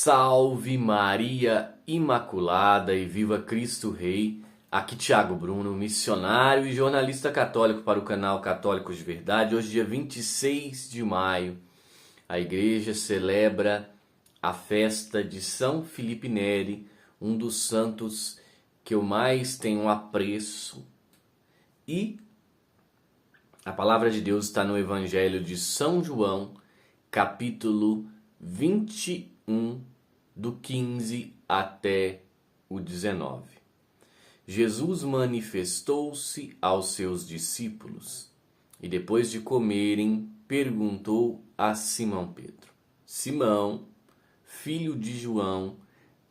Salve Maria Imaculada e viva Cristo Rei. Aqui Thiago Bruno, missionário e jornalista católico para o canal Católicos de Verdade. Hoje, dia 26 de maio, a igreja celebra a festa de São Felipe Neri, um dos santos que eu mais tenho apreço. E a palavra de Deus está no Evangelho de São João, capítulo 21, do 15 até o 19. Jesus manifestou-se aos seus discípulos e depois de comerem, perguntou a Simão Pedro: Simão, filho de João,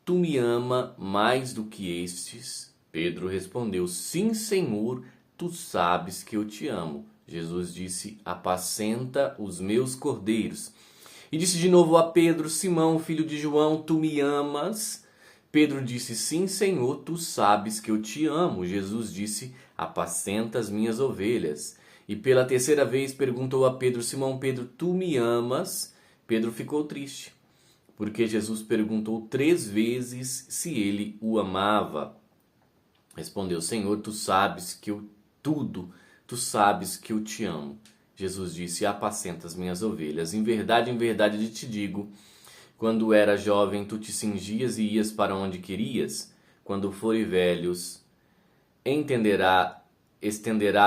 tu me ama mais do que estes? Pedro respondeu: Sim, Senhor, tu sabes que eu te amo. Jesus disse: apacenta os meus cordeiros. E disse de novo a Pedro: Simão, filho de João, tu me amas? Pedro disse: Sim, Senhor, tu sabes que eu te amo. Jesus disse: apacenta as minhas ovelhas. E pela terceira vez perguntou a Pedro: Simão Pedro, tu me amas? Pedro ficou triste, porque Jesus perguntou 3 vezes se ele o amava. Respondeu: Senhor, tu sabes que tu sabes que eu te amo. Jesus disse: apacenta as minhas ovelhas. Em verdade te digo, quando eras jovem, tu te cingias e ias para onde querias. Quando forem velhos, estenderá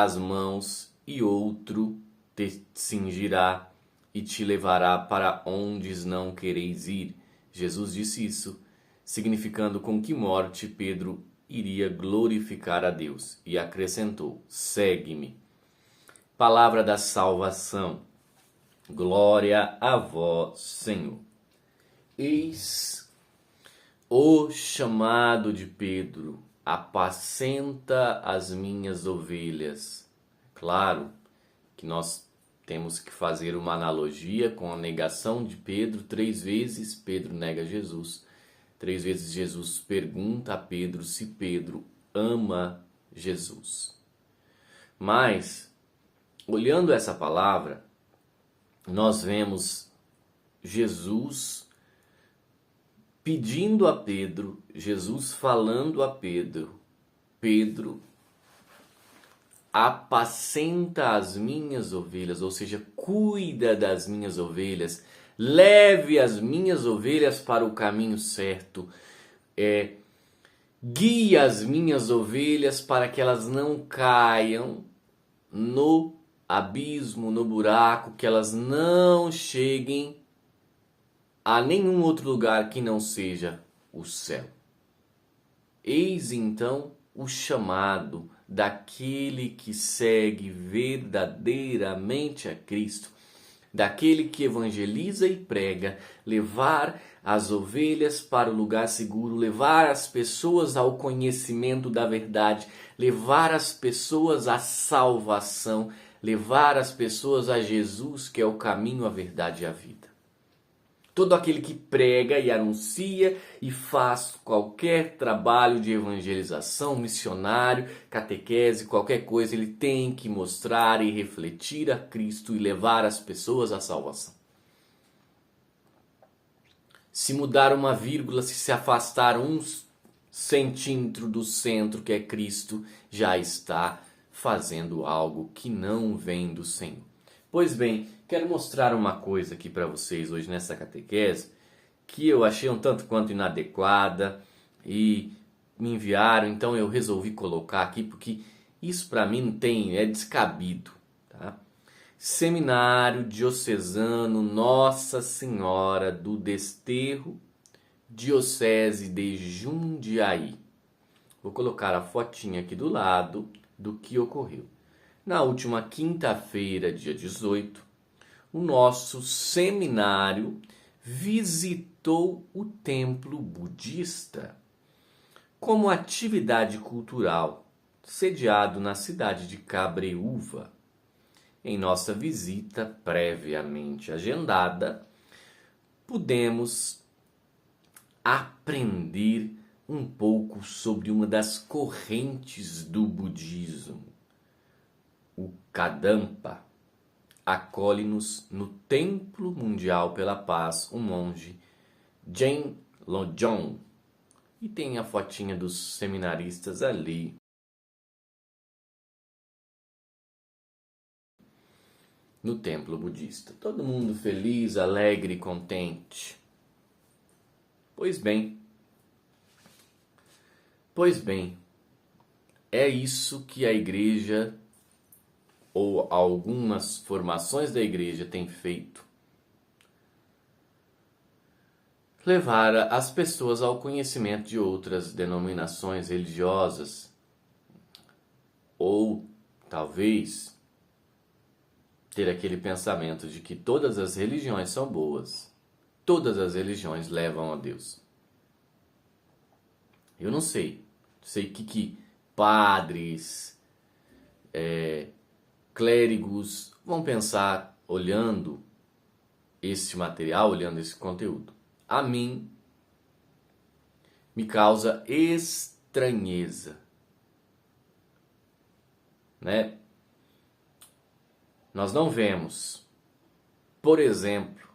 as mãos e outro te cingirá e te levará para onde não quereis ir. Jesus disse isso, significando com que morte Pedro iria glorificar a Deus. E acrescentou: segue-me. Palavra da salvação. Glória a vós, Senhor. Eis o chamado de Pedro: apacenta as minhas ovelhas. Claro que nós temos que fazer uma analogia com a negação de Pedro. 3 vezes Pedro nega Jesus. 3 vezes Jesus pergunta a Pedro se Pedro ama Jesus. Mas, olhando essa palavra, nós vemos Jesus pedindo a Pedro, Jesus falando a Pedro: Pedro, apacenta as minhas ovelhas, ou seja, cuida das minhas ovelhas, leve as minhas ovelhas para o caminho certo, guia as minhas ovelhas para que elas não caiam no abismo, no buraco, que elas não cheguem a nenhum outro lugar que não seja o céu. Eis então o chamado daquele que segue verdadeiramente a Cristo, daquele que evangeliza e prega, levar as ovelhas para o lugar seguro, levar as pessoas ao conhecimento da verdade, levar as pessoas à salvação, levar as pessoas a Jesus, que é o caminho, a verdade e a vida. Todo aquele que prega e anuncia e faz qualquer trabalho de evangelização, missionário, catequese, qualquer coisa, ele tem que mostrar e refletir a Cristo e levar as pessoas à salvação. Se mudar uma vírgula, se afastar 1 centímetro do centro, que é Cristo, já está fazendo algo que não vem do Senhor. Pois bem, quero mostrar uma coisa aqui para vocês hoje nessa catequese que eu achei um tanto quanto inadequada e me enviaram, então eu resolvi colocar aqui porque isso para mim é descabido, tá? Seminário Diocesano Nossa Senhora do Desterro, Diocese de Jundiaí. Vou colocar a fotinha aqui do lado do que ocorreu. Na última quinta-feira, dia 18, o nosso seminário visitou o templo budista como atividade cultural, sediado na cidade de Cabreúva. Em nossa visita previamente agendada, pudemos aprender um pouco sobre uma das correntes do budismo, o Kadampa. Acolhe-nos no Templo Mundial pela Paz um monge Jen Lojong. E tem a fotinha dos seminaristas ali. No templo budista. Todo mundo feliz, alegre e contente. Pois bem, é isso que a igreja ou algumas formações da igreja têm feito. Levar as pessoas ao conhecimento de outras denominações religiosas, ou talvez ter aquele pensamento de que todas as religiões são boas, todas as religiões levam a Deus. Eu não sei que padres, clérigos vão pensar olhando esse material, olhando esse conteúdo. A mim me causa estranheza, né? Nós não vemos, por exemplo,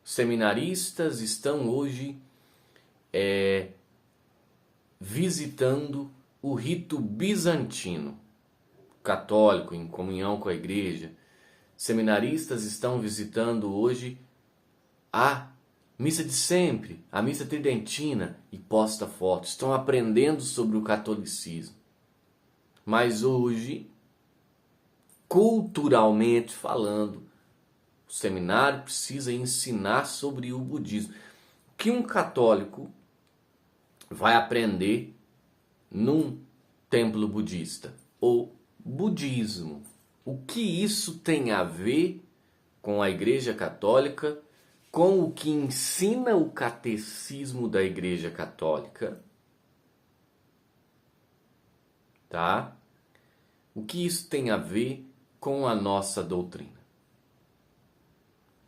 seminaristas estão hoje visitando o rito bizantino, católico, em comunhão com a igreja. Seminaristas estão visitando hoje a missa de sempre, a missa tridentina, e posta fotos. Estão aprendendo sobre o catolicismo. Mas hoje, culturalmente falando, o seminário precisa ensinar sobre o budismo. O que um católico vai aprender num templo budista? O budismo. O que isso tem a ver com a Igreja Católica, com o que ensina o catecismo da Igreja Católica? Tá? O que isso tem a ver com a nossa doutrina?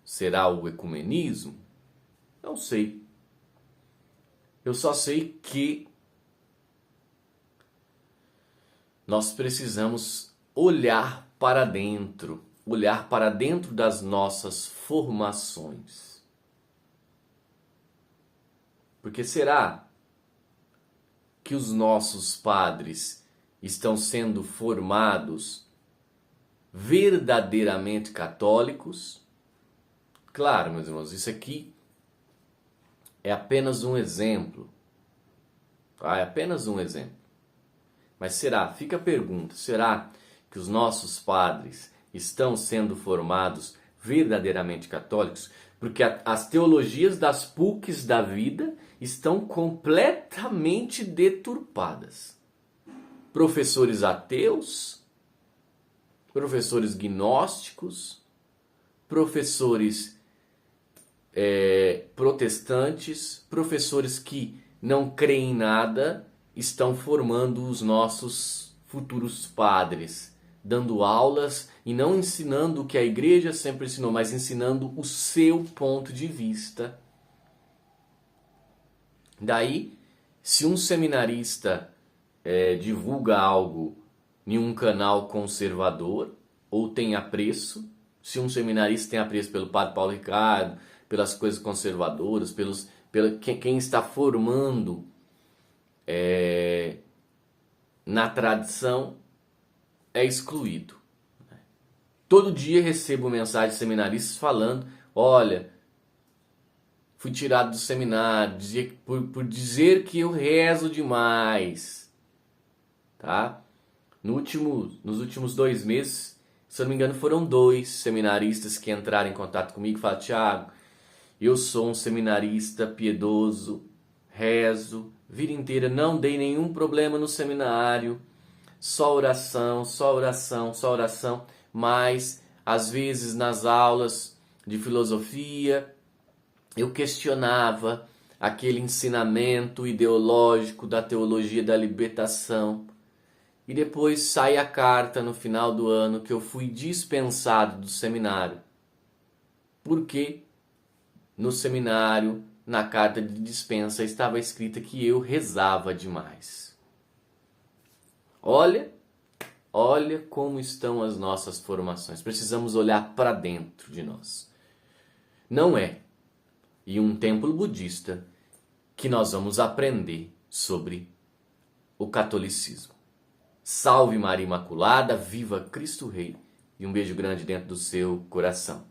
Será o ecumenismo? Não sei. Eu só sei que nós precisamos olhar para dentro das nossas formações. Porque será que os nossos padres estão sendo formados verdadeiramente católicos? Claro, meus irmãos, isso aqui é apenas um exemplo. Tá? É apenas um exemplo. Mas será, fica a pergunta, será que os nossos padres estão sendo formados verdadeiramente católicos? Porque as teologias das PUCs da vida estão completamente deturpadas. Professores ateus, professores gnósticos, professores protestantes, professores que não creem em nada, estão formando os nossos futuros padres, dando aulas e não ensinando o que a igreja sempre ensinou, mas ensinando o seu ponto de vista. Daí, se um seminarista divulga algo em um canal conservador, ou tem apreço, se um seminarista tem apreço pelo Padre Paulo Ricardo, pelas coisas conservadoras, quem está formando na tradição, é excluído. Todo dia recebo mensagens de seminaristas falando: olha, fui tirado do seminário por dizer que eu rezo demais. Tá? Nos últimos 2 meses, se eu não me engano, foram 2 seminaristas que entraram em contato comigo e falaram: Thiago, eu sou um seminarista piedoso, rezo, vida inteira, não dei nenhum problema no seminário, só oração, só oração, só oração, mas às vezes nas aulas de filosofia eu questionava aquele ensinamento ideológico da teologia da libertação. E depois sai a carta no final do ano que eu fui dispensado do seminário. Porque no seminário, na carta de dispensa, estava escrita que eu rezava demais. Olha como estão as nossas formações. Precisamos olhar para dentro de nós. Não é e um templo budista que nós vamos aprender sobre o catolicismo. Salve Maria Imaculada, viva Cristo Rei, e um beijo grande dentro do seu coração.